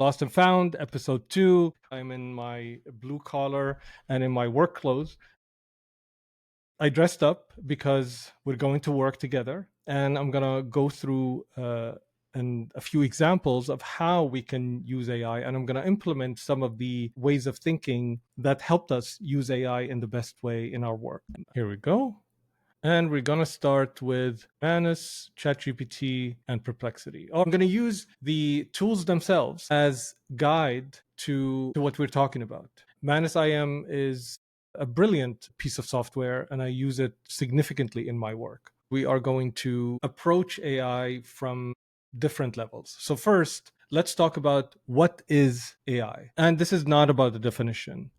Lost and Found, episode 2. I'm in my blue collar and in my work clothes. I dressed up because we're going to work together, and I'm going to go through and a few examples of how we can use AI, and I'm going to implement some of the ways of thinking that helped us use AI in the best way in our work. Here we go. And we're going to start with Manus, ChatGPT, and Perplexity. I'm going to use the tools themselves as guide to what we're talking about. Manus IM is a brilliant piece of software, and I use it significantly in my work. We are going to approach AI from different levels. So first, let's talk about what is AI. And this is not about the definition.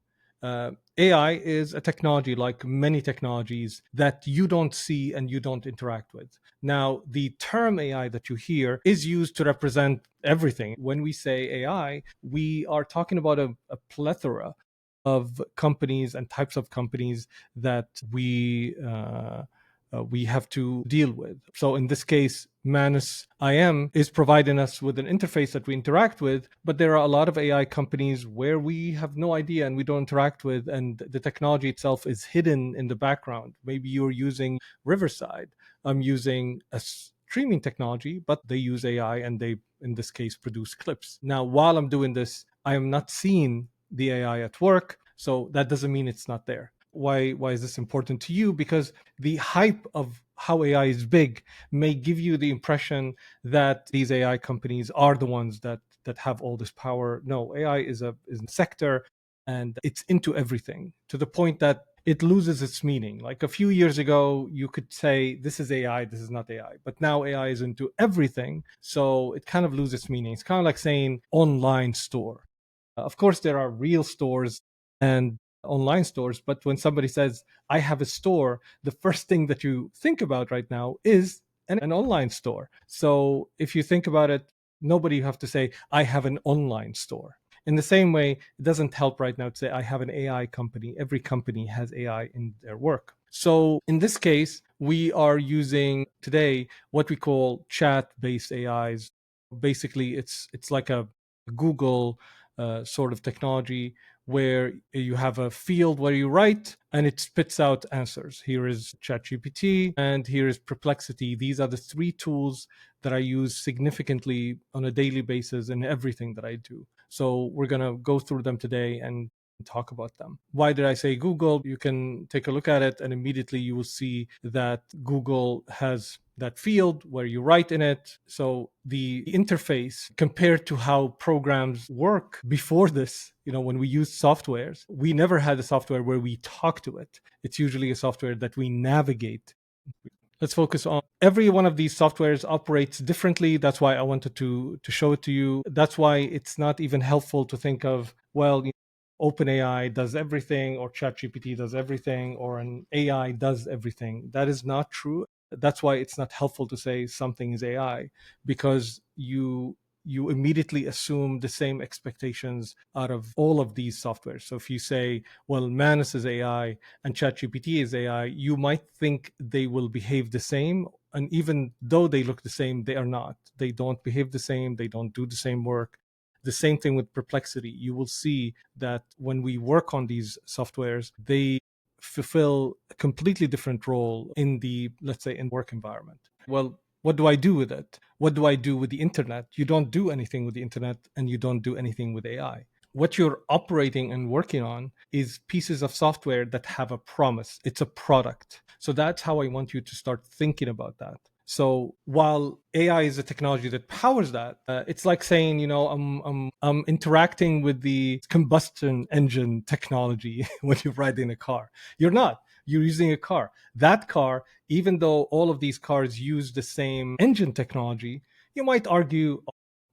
AI is a technology like many technologies that you don't see and you don't interact with. Now, the term AI that you hear is used to represent everything. When we say AI, we are talking about a plethora of companies and types of companies that we have to deal with. So in this case, Manus IM is providing us with an interface that we interact with, but there are a lot of AI companies where we have no idea and we don't interact with, and the technology itself is hidden in the background. Maybe you're using Riverside. I'm using a streaming technology, but they use AI and they, in this case, produce clips. Now, while I'm doing this, I am not seeing the AI at work, so that doesn't mean it's not there. Why is this important to you? Because the hype of how AI is big may give you the impression that these AI companies are the ones that have all this power. No, AI is a sector, and it's into everything to the point that it loses its meaning. Like a few years ago, you could say this is AI, this is not AI, but now AI is into everything, so it kind of loses meaning. It's kind of like saying online store. Of course, there are real stores and online stores, but when somebody says, I have a store, the first thing that you think about right now is an online store. So if you think about it, nobody have to say, I have an online store. In the same way, it doesn't help right now to say, I have an AI company. Every company has AI in their work. So in this case, we are using today what we call chat-based AIs. Basically, it's like a Google sort of technology where you have a field where you write and it spits out answers. Here is ChatGPT and here is Perplexity. These are the three tools that I use significantly on a daily basis in everything that I do. So we're going to go through them today and talk about them. Why did I say Google? You can take a look at it and immediately you will see that Google has that field where you write in it. So the interface compared to how programs work before this, when we use softwares, we never had a software where we talk to it. It's usually a software that we navigate. Let's focus on every one of these softwares operates differently. That's why I wanted to show it to you. That's why it's not even helpful to think of, well, OpenAI does everything, or ChatGPT does everything, or an AI does everything. That is not true. That's why it's not helpful to say something is AI, because you immediately assume the same expectations out of all of these softwares. So if you say, well, Manus is AI and ChatGPT is AI, you might think they will behave the same. And even though they look the same, they are not. They don't behave the same. They don't do the same work. The same thing with Perplexity. You will see that when we work on these softwares, they fulfill a completely different role in the, let's say, in work environment. Well, what do I do with it? What do I do with the internet? You don't do anything with the internet and you don't do anything with AI. What you're operating and working on is pieces of software that have a promise. It's a product. So that's how I want you to start thinking about that. So while AI is a technology that powers that, it's like saying, I'm interacting with the combustion engine technology when you're riding a car. You're not. You're using a car. That car, even though all of these cars use the same engine technology, you might argue,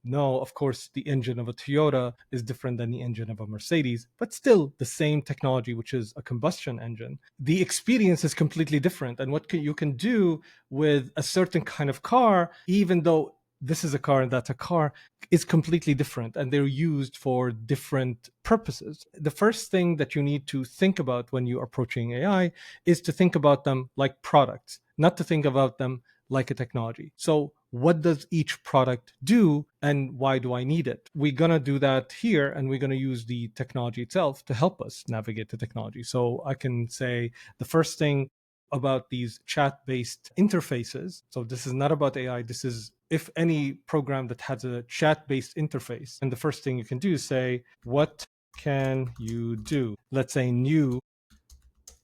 no, of course, the engine of a Toyota is different than the engine of a Mercedes, but still the same technology, which is a combustion engine. The experience is completely different. And what you can do with a certain kind of car, even though this is a car and that's a car, is completely different, and they're used for different purposes. The first thing that you need to think about when you're approaching AI is to think about them like products, not to think about them like a technology. So what does each product do and why do I need it? We're going to do that here, and we're going to use the technology itself to help us navigate the technology. So I can say the first thing about these chat-based interfaces. So this is not about AI. This is if any program that has a chat-based interface. And the first thing you can do is say, what can you do? Let's say new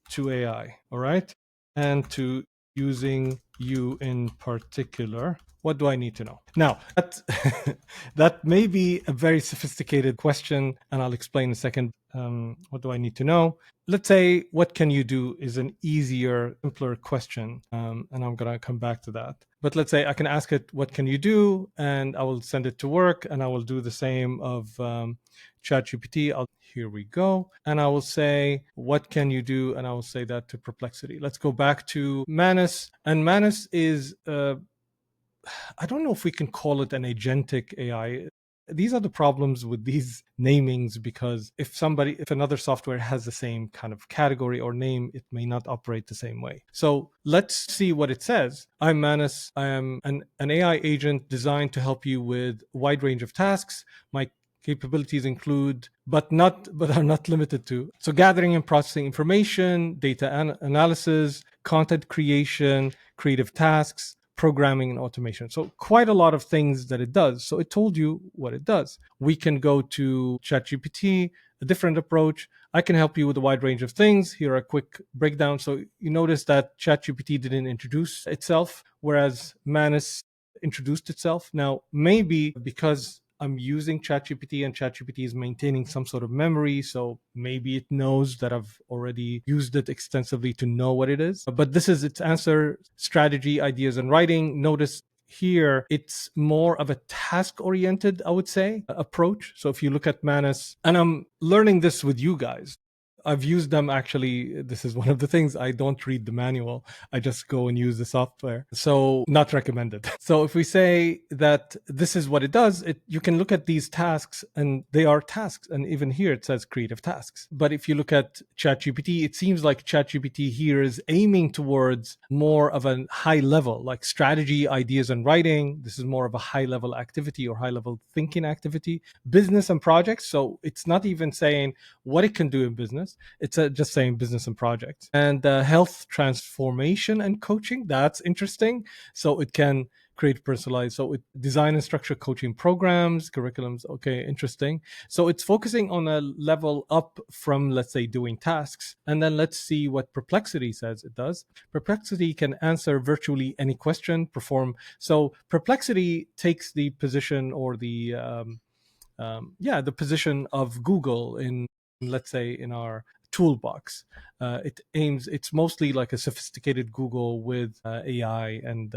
to AI, all right? And to using you in particular, what do I need to know? Now, that may be a very sophisticated question, and I'll explain in a second. What do I need to know? Let's say, what can you do is an easier, simpler question, and I'm going to come back to that. But let's say I can ask it, what can you do? And I will send it to work, and I will do the same of ChatGPT. Here we go. And I will say, what can you do? And I will say that to Perplexity. Let's go back to Manus. And Manus is, I don't know if we can call it an agentic AI. These are the problems with these namings, because if another software has the same kind of category or name, it may not operate the same way. So let's see what it says. I'm Manus. I am an AI agent designed to help you with a wide range of tasks. My capabilities include, but are not limited to, so gathering and processing information, data analysis, content creation, creative tasks, programming, and automation. So quite a lot of things that it does. So it told you what it does. We can go to ChatGPT, a different approach. I can help you with a wide range of things. Here are a quick breakdown. So you notice that ChatGPT didn't introduce itself, whereas Manus introduced itself. Now, maybe because I'm using ChatGPT and ChatGPT is maintaining some sort of memory, so maybe it knows that I've already used it extensively to know what it is. But this is its answer: strategy, ideas, and writing. Notice here it's more of a task-oriented, I would say, approach. So if you look at Manus, and I'm learning this with you guys, I've used them. Actually, this is one of the things. I don't read the manual. I just go and use the software. So not recommended. So if we say that this is what it does, you can look at these tasks and they are tasks. And even here it says creative tasks. But if you look at ChatGPT, it seems like ChatGPT here is aiming towards more of a high level, like strategy, ideas, and writing. This is more of a high level activity or high level thinking activity. Business and projects. So it's not even saying what it can do in business. It's just saying business and projects. And health transformation and coaching. That's interesting. So it can create personalized, so it design and structure coaching programs, curriculums. Okay, interesting. So it's focusing on a level up from, let's say, doing tasks. And then let's see what Perplexity says it does. Perplexity can answer virtually any question, perform. So Perplexity takes the position or the position of Google in, let's say, in our toolbox. It's mostly like a sophisticated Google with AI, and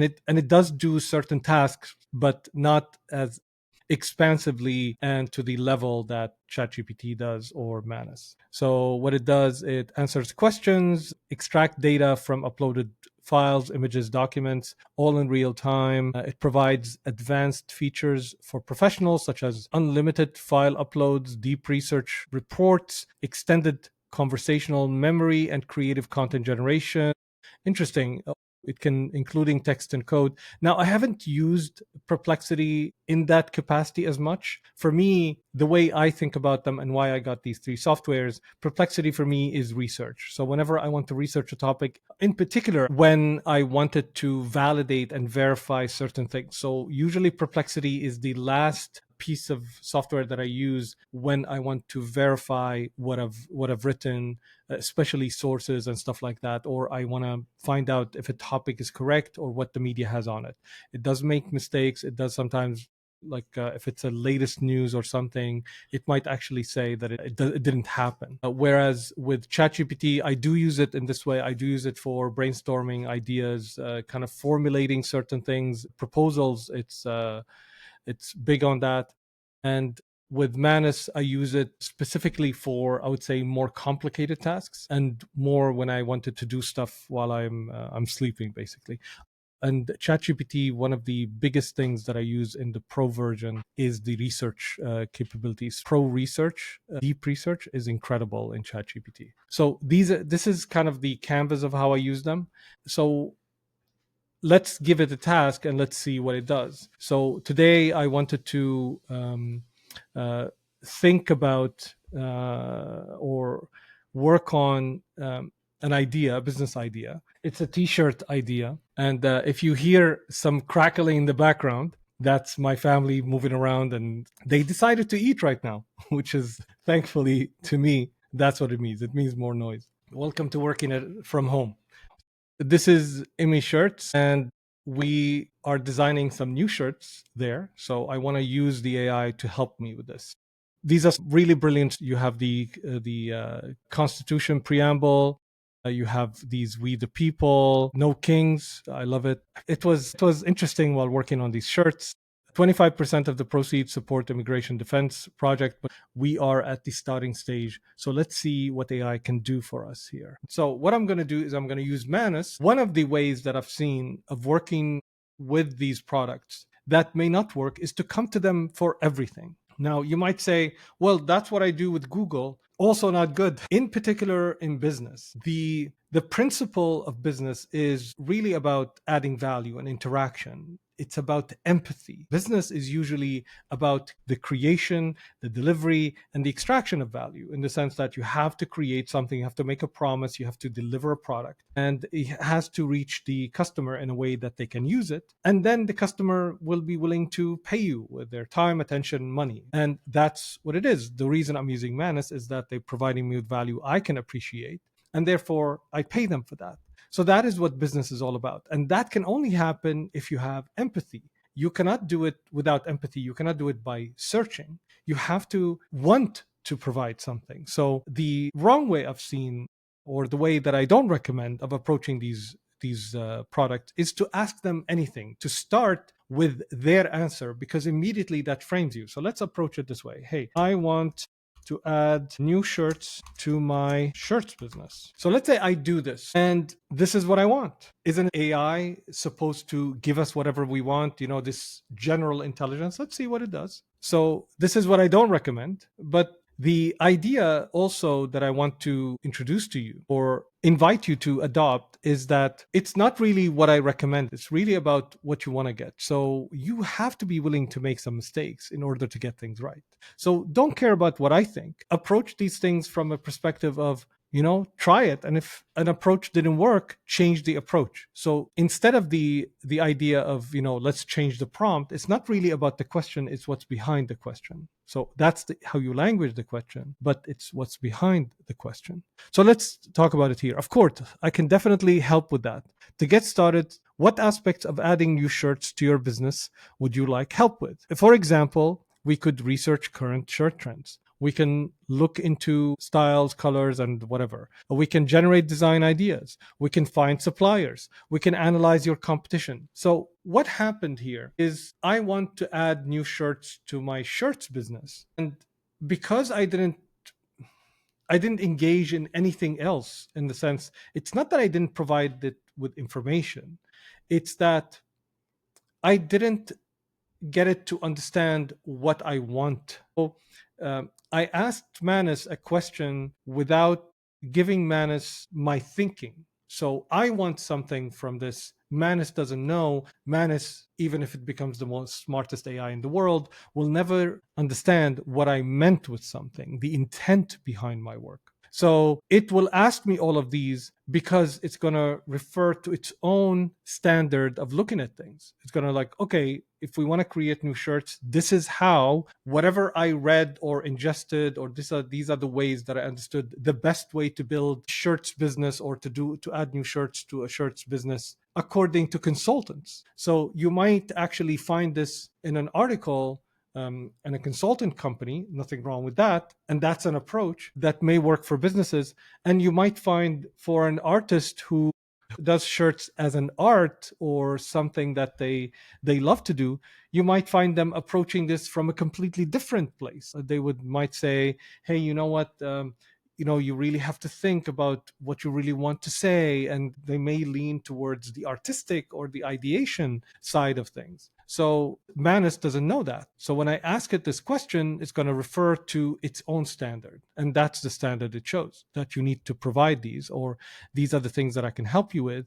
it does do certain tasks, but not as expansively and to the level that ChatGPT does or Manus. So what it does, it answers questions, extract data from uploaded files, images, documents, all in real time. It provides advanced features for professionals, such as unlimited file uploads, deep research reports, extended conversational memory, and creative content generation. Interesting. It can, including text and code. Now, I haven't used Perplexity in that capacity as much. For me, the way I think about them and why I got these three softwares, Perplexity for me is research. So whenever I want to research a topic, in particular, when I wanted to validate and verify certain things. So usually Perplexity is the last piece of software that I use when I want to verify what I've written, especially sources and stuff like that, or I want to find out if a topic is correct or what the media has on it. It does make mistakes. It does sometimes, like if it's a latest news or something, it might actually say that it didn't happen. Whereas with ChatGPT, I do use it in this way. I do use it for brainstorming ideas, kind of formulating certain things, proposals. It's big on that. And with Manus, I use it specifically for, I would say, more complicated tasks and more when I wanted to do stuff while I'm sleeping, basically. And ChatGPT, one of the biggest things that I use in the pro version is the research capabilities. Pro research, deep research is incredible in ChatGPT. So this is kind of the canvas of how I use them. So let's give it a task and let's see what it does. So today I wanted to uh, think about or work on an idea, a business idea. It's a t-shirt idea. And if you hear some crackling in the background, that's my family moving around, and they decided to eat right now, which is thankfully to me, that's what it means. It means more noise. Welcome to working from home. This is IMMI Shirts, and we are designing some new shirts there. So I want to use the AI to help me with this. These are really brilliant. You have the Constitution preamble. You have these "We the People," "No Kings." I love it. It was interesting while working on these shirts. 25% of the proceeds support immigration defense project, but we are at the starting stage. So let's see what AI can do for us here. So what I'm going to do is I'm going to use Manus. One of the ways that I've seen of working with these products that may not work is to come to them for everything. Now, you might say, well, that's what I do with Google. Also not good. In particular, in business, the principle of business is really about adding value and interaction. It's about empathy. Business is usually about the creation, the delivery, and the extraction of value, in the sense that you have to create something, you have to make a promise, you have to deliver a product, and it has to reach the customer in a way that they can use it. And then the customer will be willing to pay you with their time, attention, money. And that's what it is. The reason I'm using Manus is that they're providing me with value I can appreciate, and therefore I pay them for that. So that is what business is all about. And that can only happen if you have empathy. You cannot do it without empathy. You cannot do it by searching. You have to want to provide something. So the wrong way I've seen, or the way that I don't recommend of approaching these products, is to ask them anything, to start with their answer, because immediately that frames you. So let's approach it this way. Hey, I want to add new shirts to my shirts business. So let's say I do this and this is what I want. Isn't AI supposed to give us whatever we want? This general intelligence. Let's see what it does. So this is what I don't recommend, but the idea also that I want to introduce to you or invite you to adopt is that it's not really what I recommend. It's really about what you want to get. So you have to be willing to make some mistakes in order to get things right. So don't care about what I think. Approach these things from a perspective of, try it. And if an approach didn't work, change the approach. So instead of the idea of, let's change the prompt, it's not really about the question, it's what's behind the question. So that's how you language the question, but it's what's behind the question. So let's talk about it here. Of course, I can definitely help with that. To get started, what aspects of adding new shirts to your business would you like help with? For example, we could research current shirt trends. We can look into styles, colors, and whatever. We can generate design ideas. We can find suppliers. We can analyze your competition. So what happened here is I want to add new shirts to my shirts business. And because I didn't engage in anything else, in the sense, it's not that I didn't provide it with information. It's that I didn't get it to understand what I want. So I asked Manus a question without giving Manus my thinking. So I want something from this. Manus doesn't know. Manus, even if it becomes the most smartest AI in the world, will never understand what I meant with something, the intent behind my work. So it will ask me all of these because it's going to refer to its own standard of looking at things. It's going to like, okay, if we want to create new shirts, this is how, whatever I read or ingested, or these are the ways that I understood the best way to build shirts business, or to add new shirts to a shirts business, according to consultants. So you might actually find this in an article and a consultant company, nothing wrong with that. And that's an approach that may work for businesses. And you might find for an artist who does shirts as an art or something that they love to do, you might find them approaching this from a completely different place. They might say, hey, you know what? You really have to think about what you really want to say, and they may lean towards the artistic or the ideation side of things. So Manus doesn't know that. So when I ask it this question, it's going to refer to its own standard. And that's the standard it shows, that you need to provide these, or these are the things that I can help you with.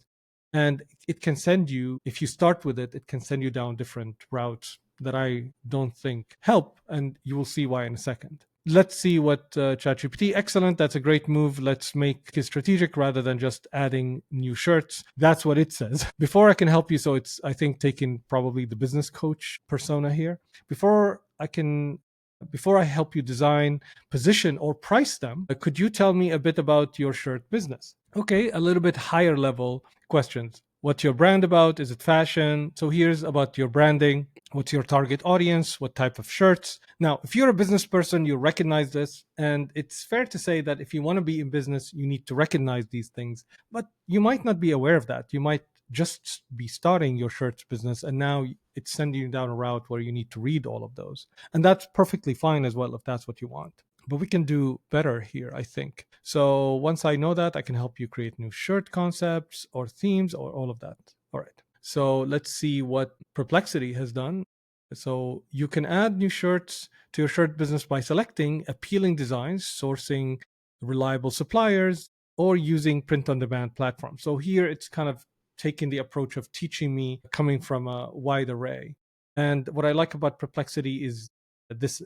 And it can send you, if you start with it, it can send you down different routes that I don't think help. And you will see why in a second. Let's see what ChatGPT. Excellent. That's a great move. Let's make it strategic rather than just adding new shirts. That's what it says. Before I can help you, so it's, I think, taking probably the business coach persona here. Before I help you design, position, or price them, could you tell me a bit about your shirt business? Okay, a little bit higher level questions. What's your brand about? Is it fashion? So here's about your branding. What's your target audience? What type of shirts? Now, if you're a business person, you recognize this. And it's fair to say that if you want to be in business, you need to recognize these things. But you might not be aware of that. You might just be starting your shirts business. And now it's sending you down a route where you need to read all of those. And that's perfectly fine as well if that's what you want. But we can do better here, I think. So once I know that, I can help you create new shirt concepts or themes or all of that. All right. So let's see what Perplexity has done. So you can add new shirts to your shirt business by selecting appealing designs, sourcing reliable suppliers, or using print on demand platforms. So here it's kind of taking the approach of teaching me coming from a wide array. And what I like about Perplexity is this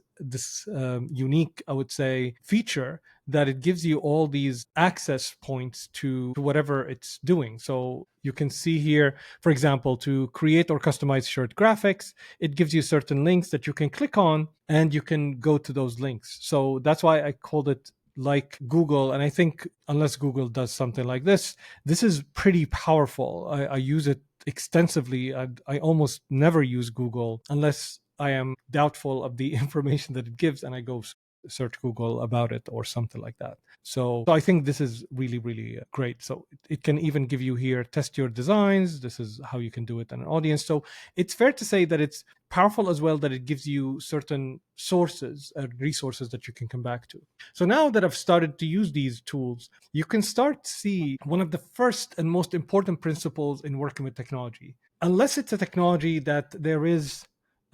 unique, I would say, feature that it gives you all these access points to whatever it's doing. So you can see here, for example, to create or customize shirt graphics, it gives you certain links that you can click on and you can go to those links. So that's why I called it like Google. And I think unless Google does something like this is pretty powerful. I use it extensively. I almost never use Google unless I am doubtful of the information that it gives and I go search Google about it or something like that. So I think this is really, really great. So it can even give you here, test your designs. This is how you can do it in an audience. So it's fair to say that it's powerful as well, that it gives you certain sources, resources that you can come back to. So now that I've started to use these tools, you can start to see one of the first and most important principles in working with technology. Unless it's a technology that there is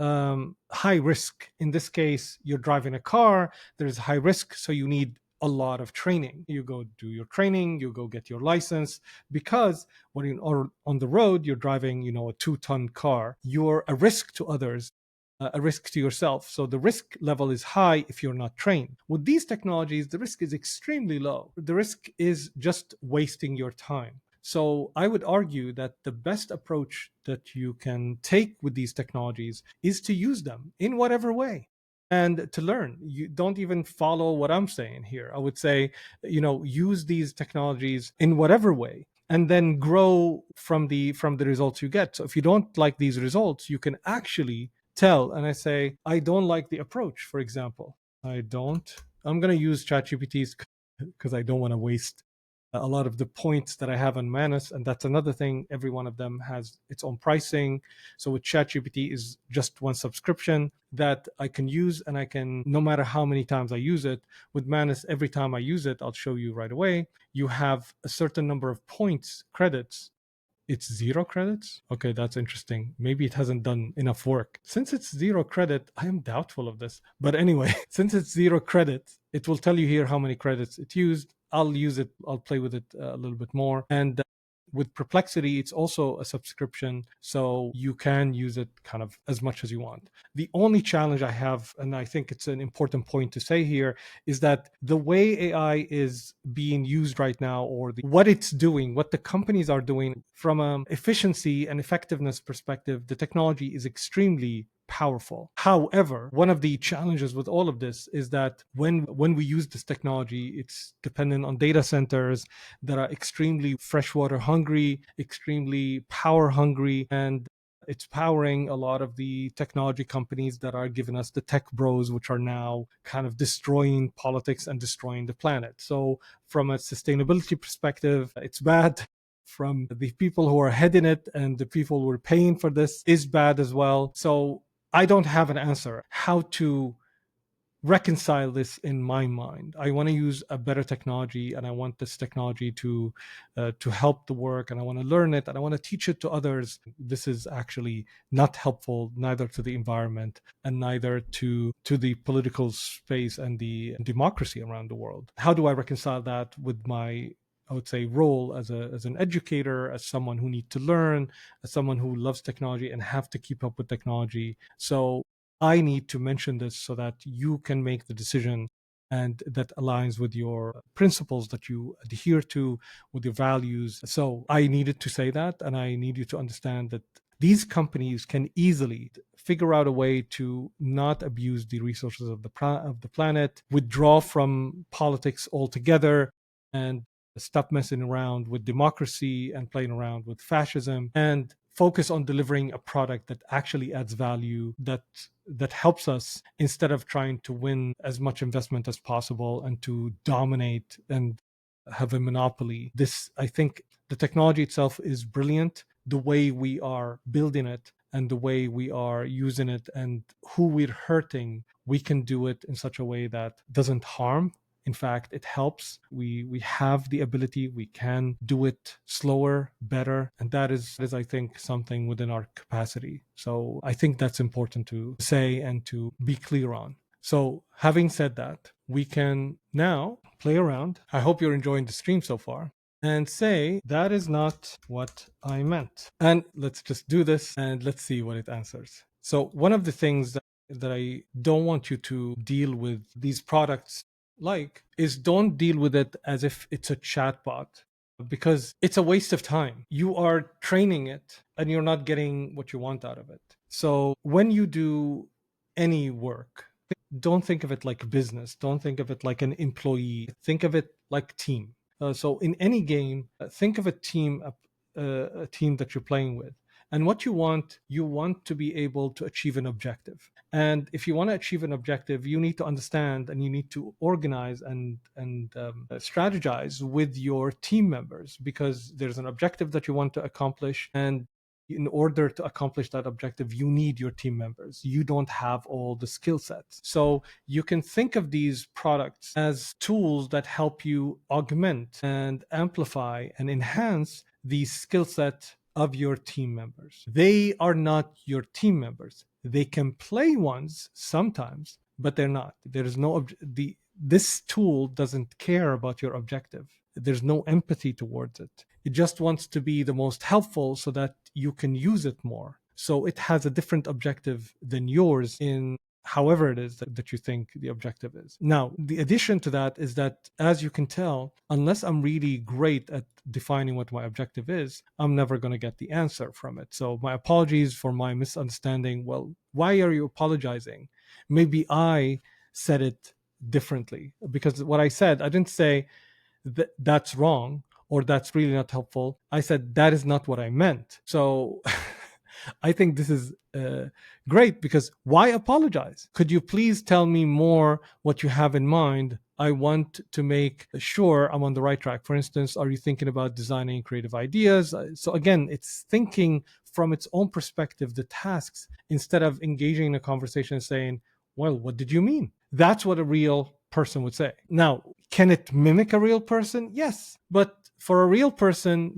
high risk. In this case, you're driving a car, there's high risk, so you need a lot of training. You go do your training, you go get your license, because when you're on the road, you're driving, a 2-ton car, you're a risk to others, a risk to yourself. So the risk level is high if you're not trained. With these technologies, the risk is extremely low. The risk is just wasting your time. So I would argue that the best approach that you can take with these technologies is to use them in whatever way and to learn. You don't even follow what I'm saying here. I would say, use these technologies in whatever way and then grow from the results you get. So if you don't like these results, you can actually tell. And I say, I don't like the approach, for example. I'm going to use ChatGPT's because I don't want to waste a lot of the points that I have on Manus. And that's another thing. Every one of them has its own pricing. So with ChatGPT is just one subscription that I can use, and I can, no matter how many times I use it. With Manus, every time I use it, I'll show you right away, you have a certain number of points, credits. It's 0 credits? Okay, that's interesting. Maybe it hasn't done enough work. Since it's 0 credit, I am doubtful of this. But anyway, since it's 0 credit, it will tell you here how many credits it used. I'll use it, I'll play with it a little bit more. And with Perplexity, it's also a subscription, so you can use it kind of as much as you want. The only challenge I have, and I think it's an important point to say here, is that the way AI is being used right now, or what it's doing, what the companies are doing from an efficiency and effectiveness perspective, the technology is extremely powerful. However, one of the challenges with all of this is that when we use this technology, it's dependent on data centers that are extremely freshwater hungry, extremely power hungry, and it's powering a lot of the technology companies that are giving us the tech bros, which are now kind of destroying politics and destroying the planet. So from a sustainability perspective, it's bad. From the people who are heading it and the people who are paying for this is bad as well. So I don't have an answer how to reconcile this in my mind. I want to use a better technology, and I want this technology to help the work, and I want to learn it, and I want to teach it to others. This is actually not helpful neither to the environment and neither to the political space and the democracy around the world. How do I reconcile that with my I would say, role as an educator, as someone who needs to learn, as someone who loves technology and have to keep up with technology. So I need to mention this so that you can make the decision and that aligns with your principles that you adhere to, with your values. So I needed to say that, and I need you to understand that these companies can easily figure out a way to not abuse the resources of the planet, withdraw from politics altogether, and stop messing around with democracy and playing around with fascism, and focus on delivering a product that actually adds value, that helps us, instead of trying to win as much investment as possible and to dominate and have a monopoly. This, I think, the technology itself is brilliant. The way we are building it and the way we are using it and who we're hurting, we can do it in such a way that doesn't harm. In fact, it helps. We have the ability. We can do it slower, better, and that is, I think, something within our capacity. So I think that's important to say and to be clear on. So having said that, we can now play around. I hope you're enjoying the stream so far. And say, that is not what I meant. And let's just do this and let's see what it answers. So one of the things that I don't want you to deal with these products is don't deal with it as if it's a chatbot, because it's a waste of time. You are training it and you're not getting what you want out of it. So when you do any work, don't think of it like business. Don't think of it like an employee. Think of it like team. So in any game, think of a team that you're playing with. And what you want to be able to achieve an objective. And if you want to achieve an objective, you need to understand and you need to organize and strategize with your team members, because there's an objective that you want to accomplish. And in order to accomplish that objective, you need your team members. You don't have all the skill sets. So you can think of these products as tools that help you augment and amplify and enhance the skill set of your team members. They are not your team members. They can play ones sometimes, but they're not. There is no this tool doesn't care about your objective. There's no empathy towards it. It just wants to be the most helpful so that you can use it more. So it has a different objective than yours in however it is that you think the objective is. Now, the addition to that is that, as you can tell, unless I'm really great at defining what my objective is, I'm never going to get the answer from it. So my apologies for my misunderstanding. Well, why are you apologizing? Maybe I said it differently, because what I said, I didn't say that's wrong or that's really not helpful. I said that is not what I meant. So I think this is great, because why apologize? Could you please tell me more what you have in mind? I want to make sure I'm on the right track. For instance, are you thinking about designing creative ideas? So again, it's thinking from its own perspective, the tasks, instead of engaging in a conversation and saying, well, what did you mean? That's what a real person would say. Now, can it mimic a real person? Yes. But for a real person,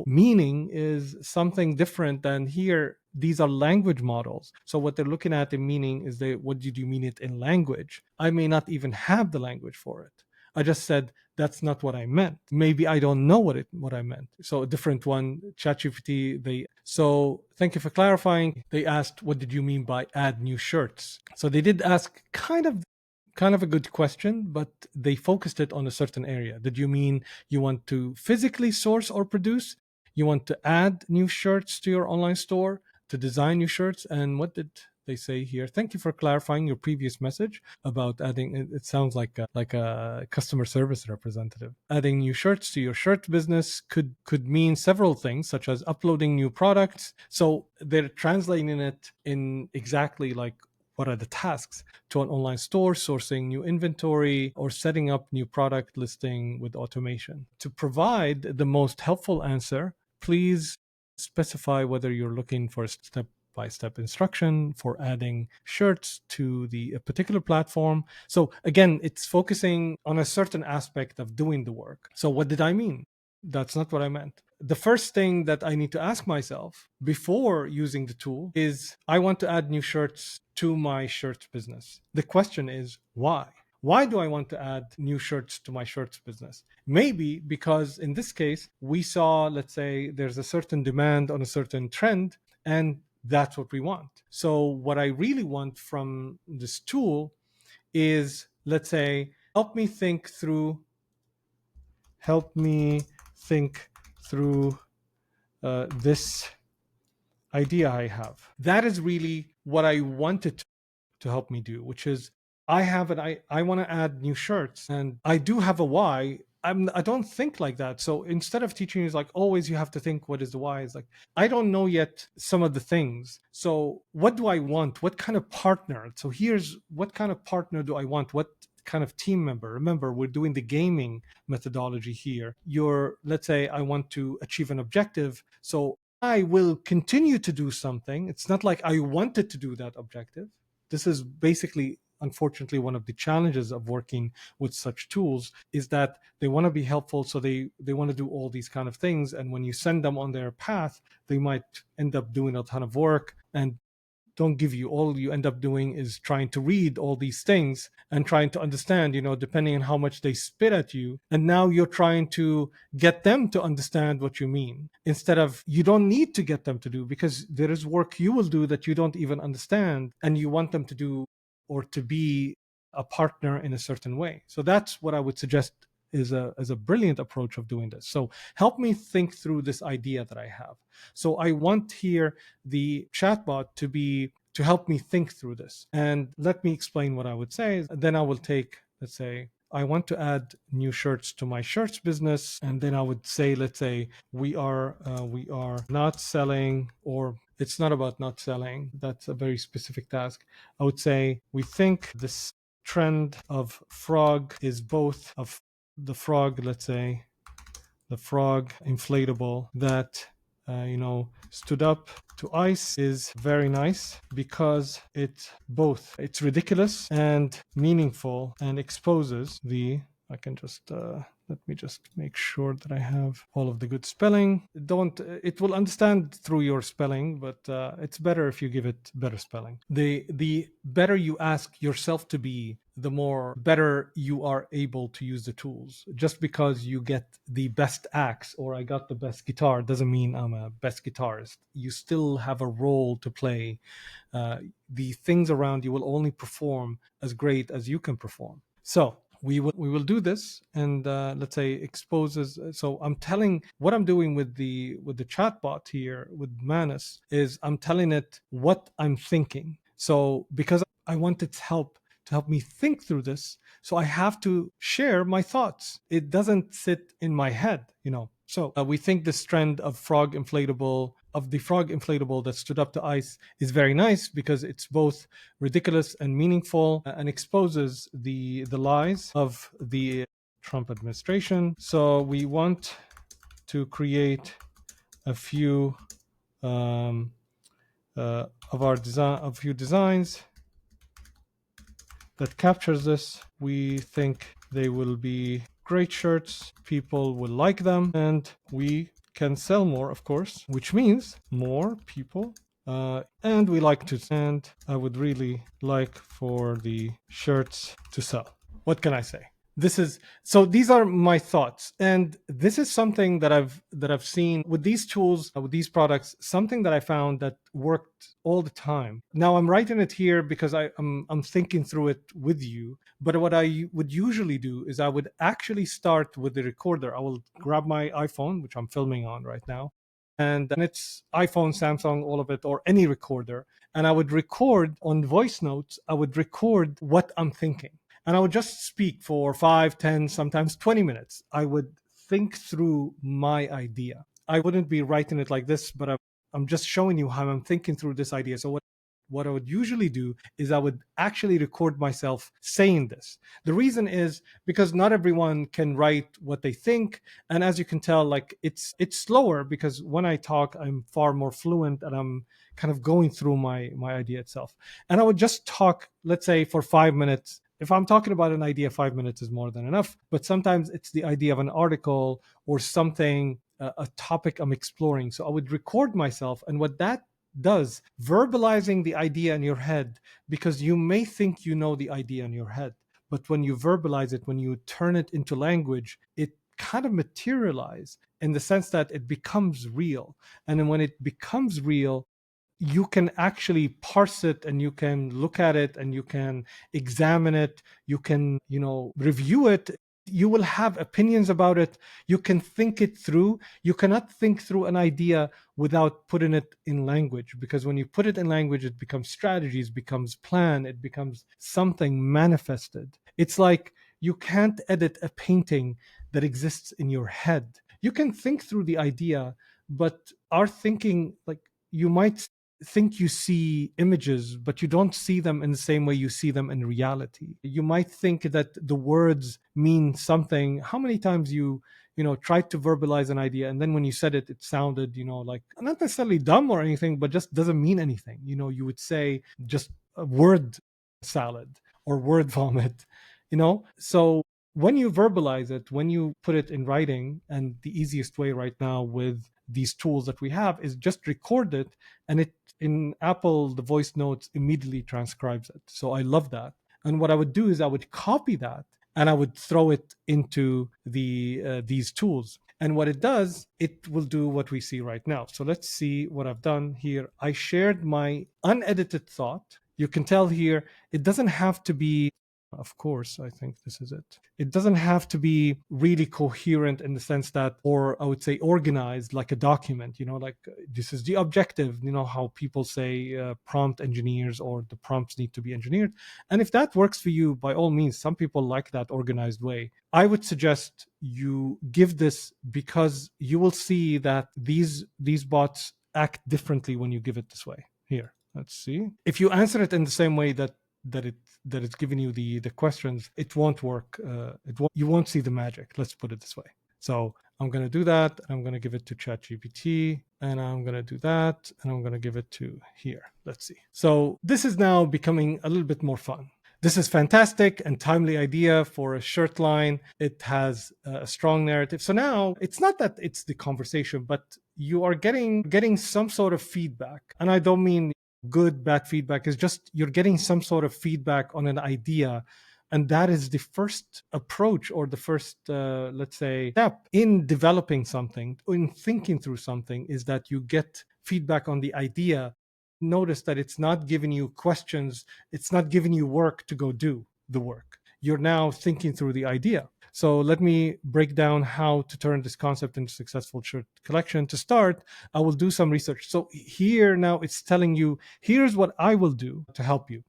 meaning is something different than here. These are language models. So what they're looking at in meaning is what did you mean it in language? I may not even have the language for it. I just said, that's not what I meant. Maybe I don't know what I meant. So a different one, ChatGPT, so thank you for clarifying. They asked, what did you mean by add new shirts? So they did ask kind of a good question, but they focused it on a certain area. Did you mean you want to physically source or produce? You want to add new shirts to your online store, to design new shirts? And what did they say here? Thank you for clarifying your previous message about adding. It sounds like a customer service representative. Adding new shirts to your shirt business could mean several things, such as uploading new products. So they're translating it in exactly like, what are the tasks to an online store, sourcing new inventory, or setting up new product listing with automation. To provide the most helpful answer, please specify whether you're looking for a step-by-step instruction for adding shirts to a particular platform. So again, it's focusing on a certain aspect of doing the work. So what did I mean? That's not what I meant. The first thing that I need to ask myself before using the tool is, I want to add new shirts to my shirt business. The question is, why? Why do I want to add new shirts to my shirts business? Maybe because in this case, we saw, let's say, there's a certain demand on a certain trend, and that's what we want. So, what I really want from this tool is, let's say, help me think through this idea I have. That is really what I wanted to help me do, which is I want to add new shirts, and I do have a why. I don't think like that. So instead of teaching you like always you have to think what is the why, it's like I don't know yet some of the things. So what do I want? What kind of partner? So here's what kind of partner do I want? What kind of team member? Remember, we're doing the gaming methodology here. Let's say I want to achieve an objective. So I will continue to do something. It's not like I wanted to do that objective. This is basically, unfortunately, one of the challenges of working with such tools is that they want to be helpful, so they want to do all these kind of things, and when you send them on their path, they might end up doing a ton of work and don't give you. All you end up doing is trying to read all these things and trying to understand, depending on how much they spit at you, and now you're trying to get them to understand what you mean, instead of, you don't need to get them to do, because there is work you will do that you don't even understand, and you want them to do or to be a partner in a certain way. So that's what I would suggest is a brilliant approach of doing this. So help me think through this idea that I have. So I want here the chatbot to help me think through this. And let me explain what I would say. Then I will take, let's say, I want to add new shirts to my shirts business. And then I would say, let's say we are not selling, or it's not about not selling. That's a very specific task. I would say we think this trend of frog is both of the frog, let's say the frog inflatable that stood up to ice is very nice because it's ridiculous and meaningful and exposes I can just let me just make sure that I have all of the good spelling. It will understand through your spelling, but it's better if you give it better spelling. The better you ask yourself to be, the more better you are able to use the tools. Just because you get the best axe or I got the best guitar doesn't mean I'm a best guitarist. You still have a role to play. The things around you will only perform as great as you can perform. So we will do this, and let's say exposes. So I'm telling what I'm doing with the chatbot here with Manus is I'm telling it what I'm thinking. So because I want its help to help me think through this, so I have to share my thoughts. It doesn't sit in my head, So we think this trend of the frog inflatable that stood up to ice is very nice because it's both ridiculous and meaningful and exposes the lies of the Trump administration. So we want to create a few a few designs that captures this. We think they will be great shirts. People will like them, and we can sell more, of course, which means more people. And I would really like for the shirts to sell. What can I say? These are my thoughts, and this is something that I've seen with these tools, with these products, something that I found that worked all the time. Now I'm writing it here because I'm thinking through it with you, but what I would usually do is I would actually start with the recorder. I will grab my iPhone, which I'm filming on right now, and it's iPhone, Samsung, all of it, or any recorder, and I would record on voice notes. I would record what I'm thinking, and I would just speak for 5, 10, sometimes 20 minutes. I would think through my idea. I wouldn't be writing it like this, but I'm just showing you how I'm thinking through this idea. So what I would usually do is I would actually record myself saying this. The reason is because not everyone can write what they think. And as you can tell, like it's slower because when I talk, I'm far more fluent and I'm kind of going through my idea itself. And I would just talk, let's say for 5 minutes. If I'm talking about an idea, 5 minutes is more than enough. But sometimes it's the idea of an article or something, a topic I'm exploring. So I would record myself. And what that does, verbalizing the idea in your head, because you may think you know the idea in your head, but when you verbalize it, when you turn it into language, it kind of materialize in the sense that it becomes real. And then when it becomes real, you can actually parse it, and you can look at it, and you can examine it, you can, review it, you will have opinions about it, you can think it through. You cannot think through an idea without putting it in language, because when you put it in language, it becomes strategies, becomes plan, it becomes something manifested. It's like you can't edit a painting that exists in your head. You can think through the idea, but our thinking, like, you might think you see images, but you don't see them in the same way you see them in reality. You might think that the words mean something. How many times tried to verbalize an idea, and then when you said it, it sounded, like not necessarily dumb or anything, but just doesn't mean anything. You would say just a word salad or word vomit, So when you verbalize it, when you put it in writing, and the easiest way right now with these tools that we have is just record it, and it, in Apple, the voice notes immediately transcribes it. So I love that. And what I would do is I would copy that, and I would throw it into these tools. And what it does, it will do what we see right now. So let's see what I've done here. I shared my unedited thought. You can tell here, it doesn't have to be, of course, I think this is it. It doesn't have to be really coherent in the sense that, or I would say organized like a document, like this is the objective, how people say prompt engineers, or the prompts need to be engineered. And if that works for you, by all means, some people like that organized way. I would suggest you give this, because you will see that these bots act differently when you give it this way. Here, let's see. If you answer it in the same way that it's giving you the questions, it won't work. You won't see the magic. Let's put it this way. So I'm going to do that. I'm going to give it to ChatGPT, and I'm going to do that, and I'm going to give it to here. Let's see. So this is now becoming a little bit more fun. This is fantastic and timely idea for a shirt line. It has a strong narrative. So now it's not that it's the conversation, but you are getting some sort of feedback. And I don't mean good, bad feedback. Is just you're getting some sort of feedback on an idea. And that is the first approach, or the first, let's say, step in developing something, in thinking through something, is that you get feedback on the idea. Notice that it's not giving you questions. It's not giving you work to go do the work. You're now thinking through the idea. So let me break down how to turn this concept into successful shirt collection. To start, I will do some research. So here now it's telling you, here's what I will do to help you.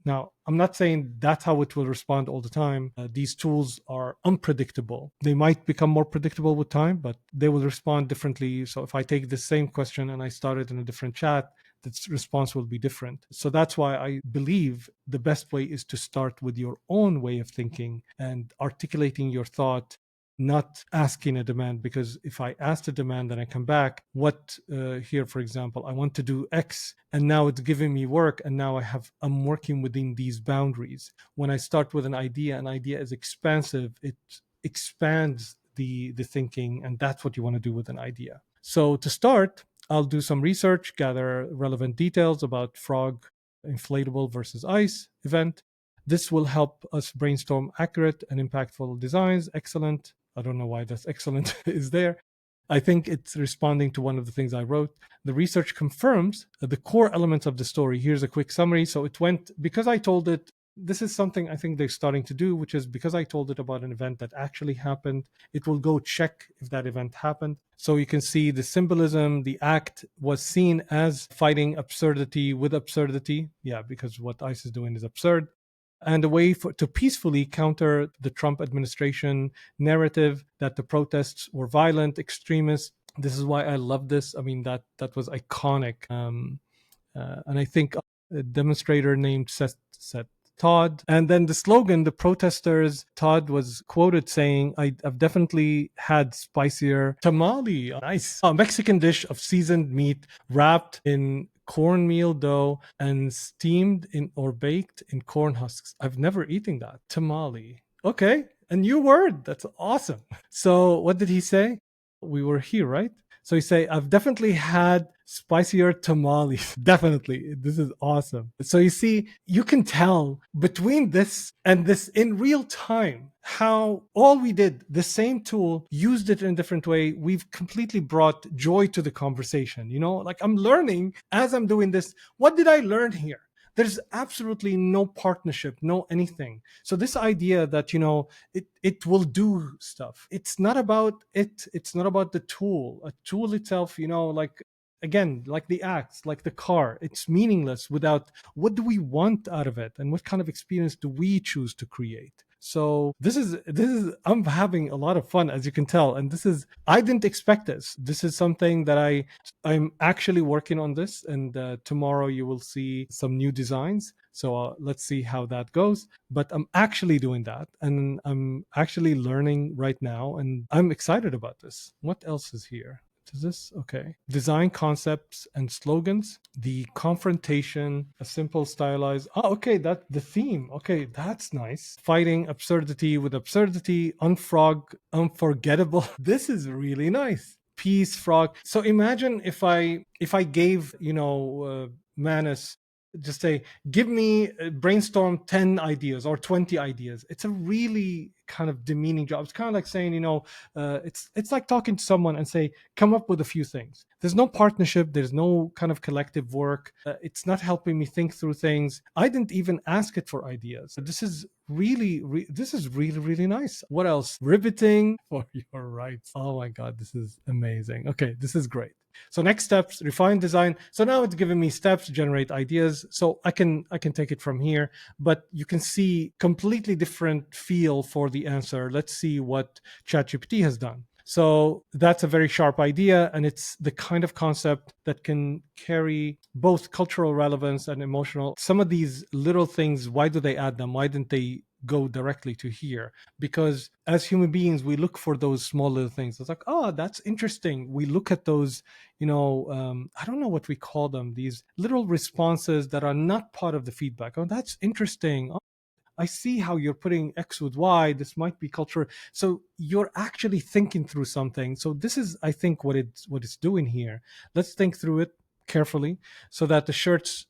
Now, I'm not saying that's how it will respond all the time. These tools are unpredictable. They might become more predictable with time, but they will respond differently. So if I take the same question and I start it in a different chat, the response will be different. So that's why I believe the best way is to start with your own way of thinking and articulating your thought, not asking a demand. Because if I ask a demand and I come back, here, for example, I want to do X, and now it's giving me work, and now I'm working within these boundaries. When I start with an idea is expansive. It expands the thinking, and that's what you want to do with an idea. So to start, I'll do some research, gather relevant details about frog inflatable versus ice event. This will help us brainstorm accurate and impactful designs. Excellent. I don't know why that's excellent is there. I think it's responding to one of the things I wrote. The research confirms the core elements of the story. Here's a quick summary. So it went, because I told it, this is something I think they're starting to do, which is because I told it about an event that actually happened, it will go check if that event happened. So you can see the symbolism. The act was seen as fighting absurdity with absurdity. Yeah, because what ICE is doing is absurd. And a way to peacefully counter the Trump administration narrative that the protests were violent, extremist. This is why I love this. I mean, that was iconic. And I think a demonstrator named Seth Todd. And then the slogan, the protesters, Todd was quoted saying, I've definitely had spicier tamale. Nice. A Mexican dish of seasoned meat wrapped in cornmeal dough and steamed in or baked in corn husks. I've never eaten that. Tamale. Okay. A new word. That's awesome. So what did he say? We were here, right? So you say, I've definitely had spicier tamales. Definitely. This is awesome. So you see, you can tell between this and this in real time how all we did, the same tool, used it in a different way. We've completely brought joy to the conversation. Like I'm learning as I'm doing this. What did I learn here? There's absolutely no partnership, no anything. So this idea that it will do stuff, it's not about it, it's not about the tool. A tool itself, like, again, like the axe, like the car, it's meaningless without what do we want out of it, and what kind of experience do we choose to create. So this is I'm having a lot of fun, as you can tell, and I didn't expect this is something that I'm actually working on this, and tomorrow you will see some new designs. So let's see how that goes. But I'm actually doing that, and I'm actually learning right now, and I'm excited about this. What else is here? Is this okay? Design concepts and slogans, the confrontation, a simple stylized. Oh, okay, that the theme. Okay, that's nice. Fighting absurdity with absurdity, unforgettable. This is really nice. Peace, frog. So imagine if I gave Manus, just say, give me brainstorm 10 ideas or 20 ideas. It's a really kind of demeaning job. It's kind of like saying, it's like talking to someone and say, come up with a few things. There's no partnership, there's no kind of collective work. It's not helping me think through things. I didn't even ask it for ideas. This is really nice. What else? Riveting for your rights. Oh my god, this is amazing. Okay, this is great. So next steps, refine design. So now it's giving me steps to generate ideas. So I can take it from here, but you can see completely different feel for the answer. Let's see what ChatGPT has done. So that's a very sharp idea, and it's the kind of concept that can carry both cultural relevance and emotional. Some of these little things, why do they add them? Why didn't they go directly to here? Because as human beings, we look for those small little things. It's like, oh, that's interesting. We look at those, I don't know what we call them, these little responses that are not part of the feedback. Oh, that's interesting. Oh, I see how you're putting X with Y. This might be culture. So you're actually thinking through something. So this is, I think, what it's doing here. Let's think through it carefully, so that the shirts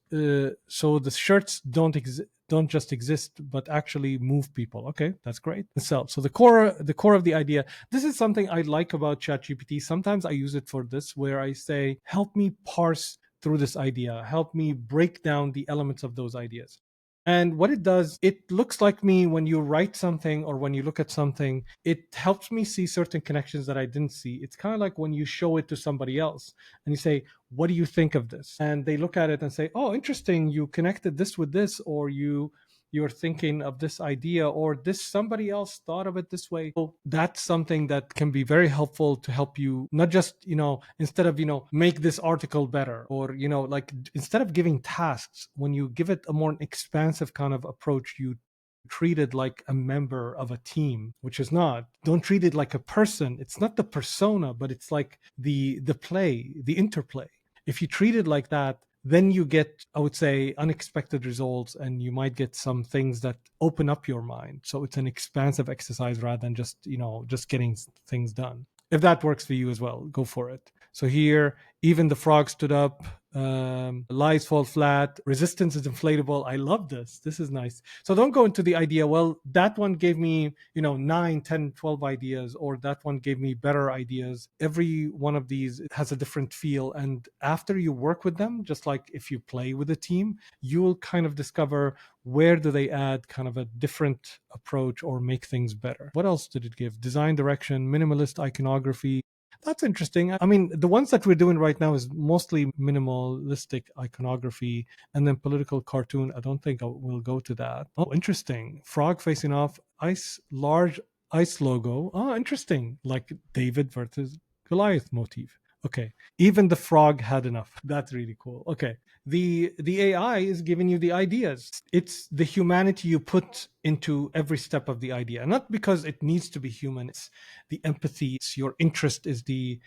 don't just exist, but actually move people. Okay, that's great. So the core of the idea. This is something I like about ChatGPT. Sometimes I use it for this, where I say, help me parse through this idea, help me break down the elements of those ideas. And what it does, it looks like me when you write something or when you look at something, it helps me see certain connections that I didn't see. It's kind of like when you show it to somebody else and you say, what do you think of this? And they look at it and say, oh, interesting, you connected this with this, or you're thinking of this idea, or this somebody else thought of it this way. So that's something that can be very helpful to help you, not just, instead of, make this article better, or, like, instead of giving tasks, when you give it a more expansive kind of approach, you treat it like a member of a team, which is not. Don't treat it like a person. It's not the persona, but it's like the interplay. If you treat it like that, then you get, I would say, unexpected results, and you might get some things that open up your mind. So it's an expansive exercise rather than just getting things done. If that works for you as well, go for it. So here, even the frog stood up, lies fall flat, resistance is inflatable. I love this. This is nice. So don't go into the idea, well, that one gave me, 9, 10, 12 ideas, or that one gave me better ideas. Every one of these has a different feel. And after you work with them, just like if you play with a team, you will kind of discover where do they add kind of a different approach or make things better. What else did it give? Design direction, minimalist iconography. That's interesting. I mean, the ones that we're doing right now is mostly minimalistic iconography, and then political cartoon. I don't think we'll go to that. Oh, interesting. Frog facing off, large ice logo. Oh, interesting. Like David versus Goliath motif. Okay. Even the frog had enough. That's really cool. Okay. The AI is giving you the ideas. It's the humanity you put into every step of the idea, not because it needs to be human. It's the empathy, it's your interest, is the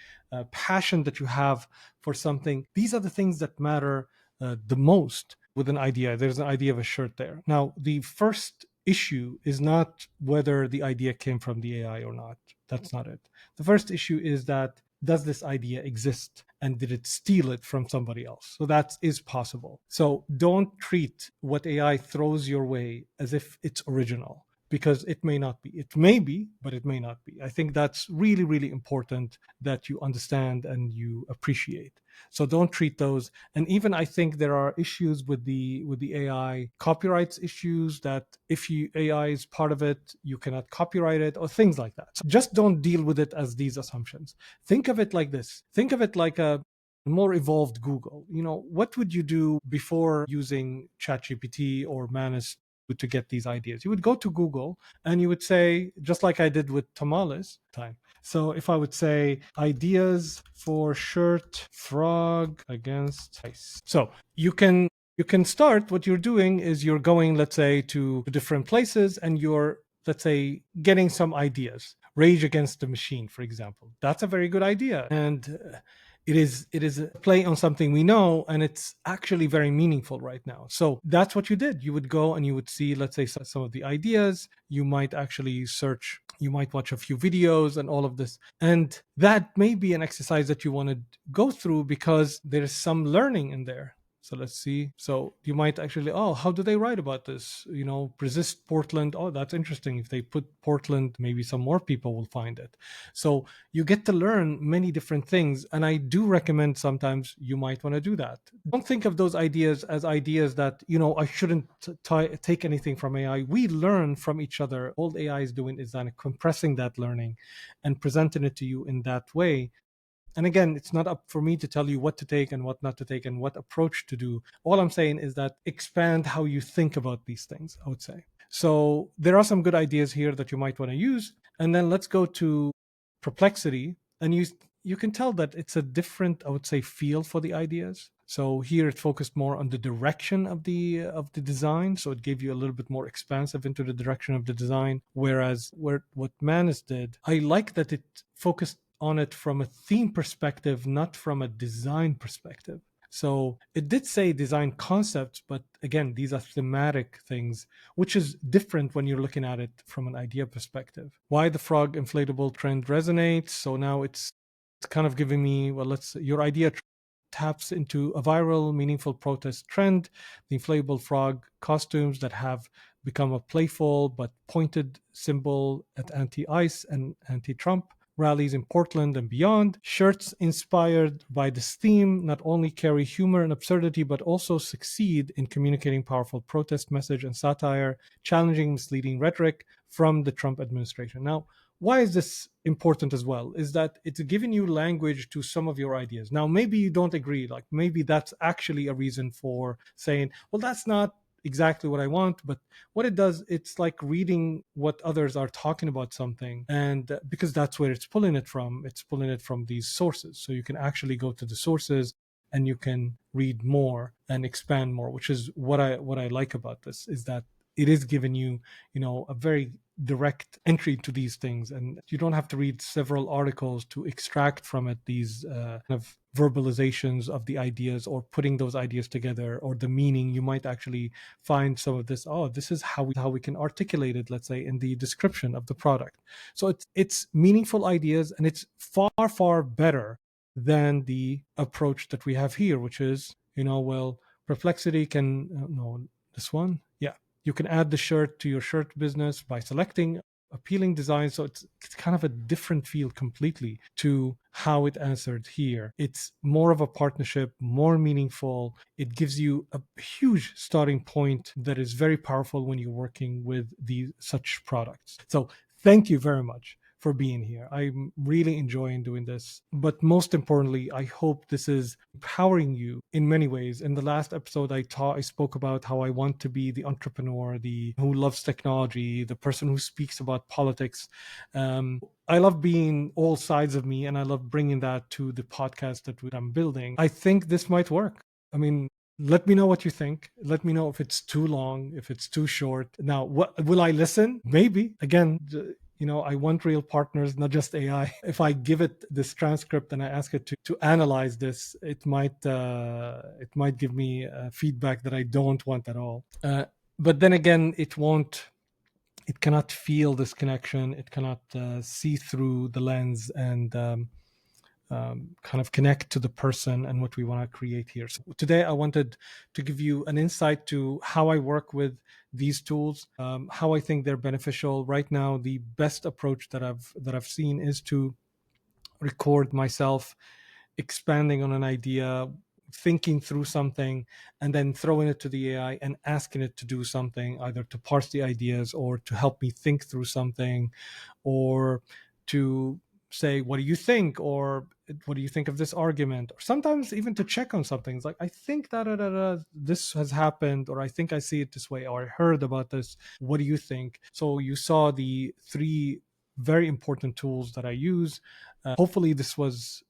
passion that you have for something. These are the things that matter the most with an idea. There's an idea of a shirt there. Now, the first issue is not whether the idea came from the AI or not. That's not it. The first issue is that does this idea exist and did it steal it from somebody else? So that is possible. So don't treat what AI throws your way as if it's original, because it may not be. It may be, but it may not be. I think that's really, really important that you understand and you appreciate. So don't treat those. And even I think there are issues with the AI, copyrights issues, that if you AI is part of it, you cannot copyright it or things like that. So just don't deal with it as these assumptions. Think of it like this. Think of it like a more evolved Google. What would you do before using ChatGPT or Manus to get these ideas? You would go to Google and you would say, just like I did with tamales time. So if I would say ideas for shirt frog against ice. So you can start. What you're doing is you're going, let's say, to different places and you're, let's say, getting some ideas. Rage Against the Machine, for example. That's a very good idea. And it is a play on something we know, and it's actually very meaningful right now. So that's what you did. You would go and you would see, let's say, some of the ideas. You might actually search, you might watch a few videos and all of this, and that may be an exercise that you want to go through because there's some learning in there. So let's see. So you might actually, oh, how do they write about this? Resist Portland. Oh, that's interesting. If they put Portland, maybe some more people will find it. So you get to learn many different things. And I do recommend sometimes you might want to do that. Don't think of those ideas as ideas that, I shouldn't take anything from AI. We learn from each other. All AI is doing is compressing that learning and presenting it to you in that way. And again, it's not up for me to tell you what to take and what not to take and what approach to do. All I'm saying is that expand how you think about these things, I would say. So there are some good ideas here that you might want to use. And then let's go to Perplexity. And you can tell that it's a different, I would say, feel for the ideas. So here it focused more on the direction of the design. So it gave you a little bit more expansive into the direction of the design. Whereas what Manus did, I like that it focused on it from a theme perspective, not from a design perspective. So it did say design concepts, but again, these are thematic things, which is different when you're looking at it from an idea perspective. Why the frog inflatable trend resonates. So now it's kind of giving me, well, your idea taps into a viral, meaningful protest trend, the inflatable frog costumes that have become a playful but pointed symbol at anti-ICE and anti-Trump rallies in Portland and beyond. Shirts inspired by this theme not only carry humor and absurdity, but also succeed in communicating powerful protest message and satire, challenging misleading rhetoric from the Trump administration. Now, why is this important as well? Is that it's giving you language to some of your ideas. Now, maybe you don't agree. Like maybe that's actually a reason for saying, well, that's not exactly what I want, but what it does, it's like reading what others are talking about something, and because that's where it's pulling it from these sources. So you can actually go to the sources and you can read more and expand more, which is what I like about this, is that it is giving you a very direct entry to these things, and you don't have to read several articles to extract from it these kind of verbalizations of the ideas or putting those ideas together or the meaning. You might actually find some of this, oh, this is how we can articulate it, let's say, in the description of the product. So it's meaningful ideas, and it's far better than the approach that we have here, which is, well, Perplexity can no, this one, yeah, you can add the shirt to your shirt business by selecting appealing design. So it's kind of a different feel completely to how it answered here. It's more of a partnership, more meaningful. It gives you a huge starting point that is very powerful when you're working with such products. So thank you very much for being here. I'm really enjoying doing this. But most importantly, I hope this is empowering you in many ways. In the last episode, I spoke about how I want to be the entrepreneur, who loves technology, the person who speaks about politics. I love being all sides of me, and I love bringing that to the podcast that I'm building. I think this might work. I mean, let me know what you think. Let me know if it's too long, if it's too short. Now, will I listen? Maybe. Again, I want real partners, not just AI. If I give it this transcript and I ask it to analyze this, it might give me feedback that I don't want at all. But then again, it cannot feel this connection. It cannot see through the lens and kind of connect to the person and what we want to create here. So today, I wanted to give you an insight to how I work with these tools, how I think they're beneficial. Right now, the best approach that I've seen is to record myself expanding on an idea, thinking through something, and then throwing it to the AI and asking it to do something, either to parse the ideas or to help me think through something, or to say, what do you think? Or what do you think of this argument? Or sometimes even to check on something. It's like, I think that this has happened, or I think I see it this way, or I heard about this. What do you think? So you saw the three very important tools that I use. Hopefully this was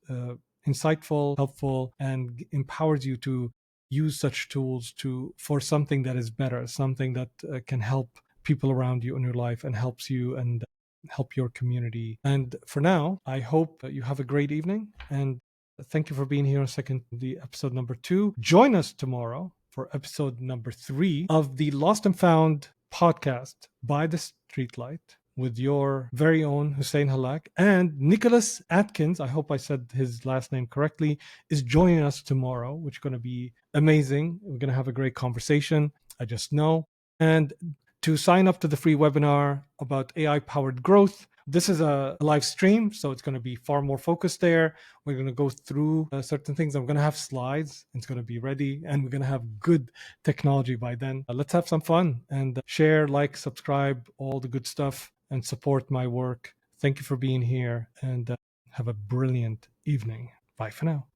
insightful, helpful, and empowers you to use such tools for something that is better, something that can help people around you in your life and helps you and help your community. And for now, I hope you have a great evening, and thank you for being here on the episode number 2. Join us tomorrow for episode number 3 of the Lost and Found podcast by the Streetlight, with your very own Hussein Halak. And Nicholas Atkins, I hope I said his last name correctly, is joining us tomorrow, which is going to be amazing. We're going to have a great conversation, I just know. And to sign up to the free webinar about AI-powered growth, this is a live stream, so it's going to be far more focused there. We're going to go through certain things. I'm going to have slides. It's going to be ready, and we're going to have good technology by then. Let's have some fun and share, like, subscribe, all the good stuff, and support my work. Thank you for being here, and have a brilliant evening. Bye for now.